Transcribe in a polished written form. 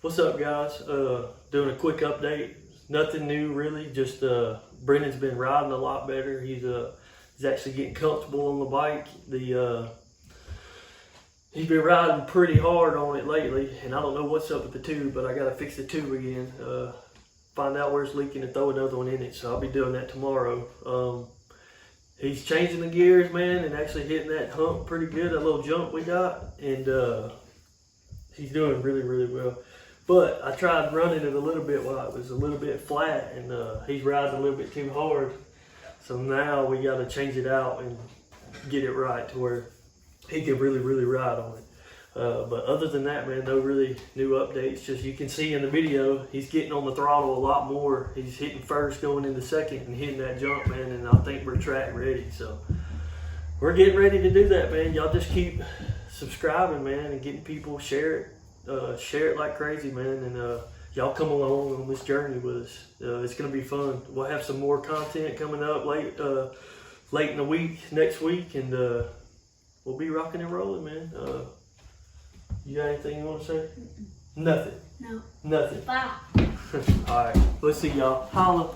What's up, guys? Doing a quick update. Nothing new really, just Brendan's been riding a lot better. He's actually getting comfortable on the bike. He's been riding pretty hard on it lately, and I don't know what's up with the tube, but I gotta fix the tube again. Find out where it's leaking and throw another one in it, so I'll be doing that tomorrow. He's changing the gears, man, and actually hitting that hump pretty good, that little jump we got, and he's doing really, really well. But I tried running it a little bit while it was a little bit flat, and he's riding a little bit too hard. So now we got to change it out and get it right to where he can really, really ride on it. But other than that, man, no really new updates. Just you can see in the video, he's getting on the throttle a lot more. He's hitting first, going into second, and hitting that jump, man. And I think we're track ready. So we're getting ready to do that, man. Y'all just keep subscribing, man, and getting people share it like crazy, man. And y'all come along on this journey with us. It's gonna be fun. We'll have some more content coming up late in the week, next week, and we'll be rocking and rolling, man. You got anything you want to say? Nothing. No. Nothing. Bye. All right. Let's see y'all. Holla.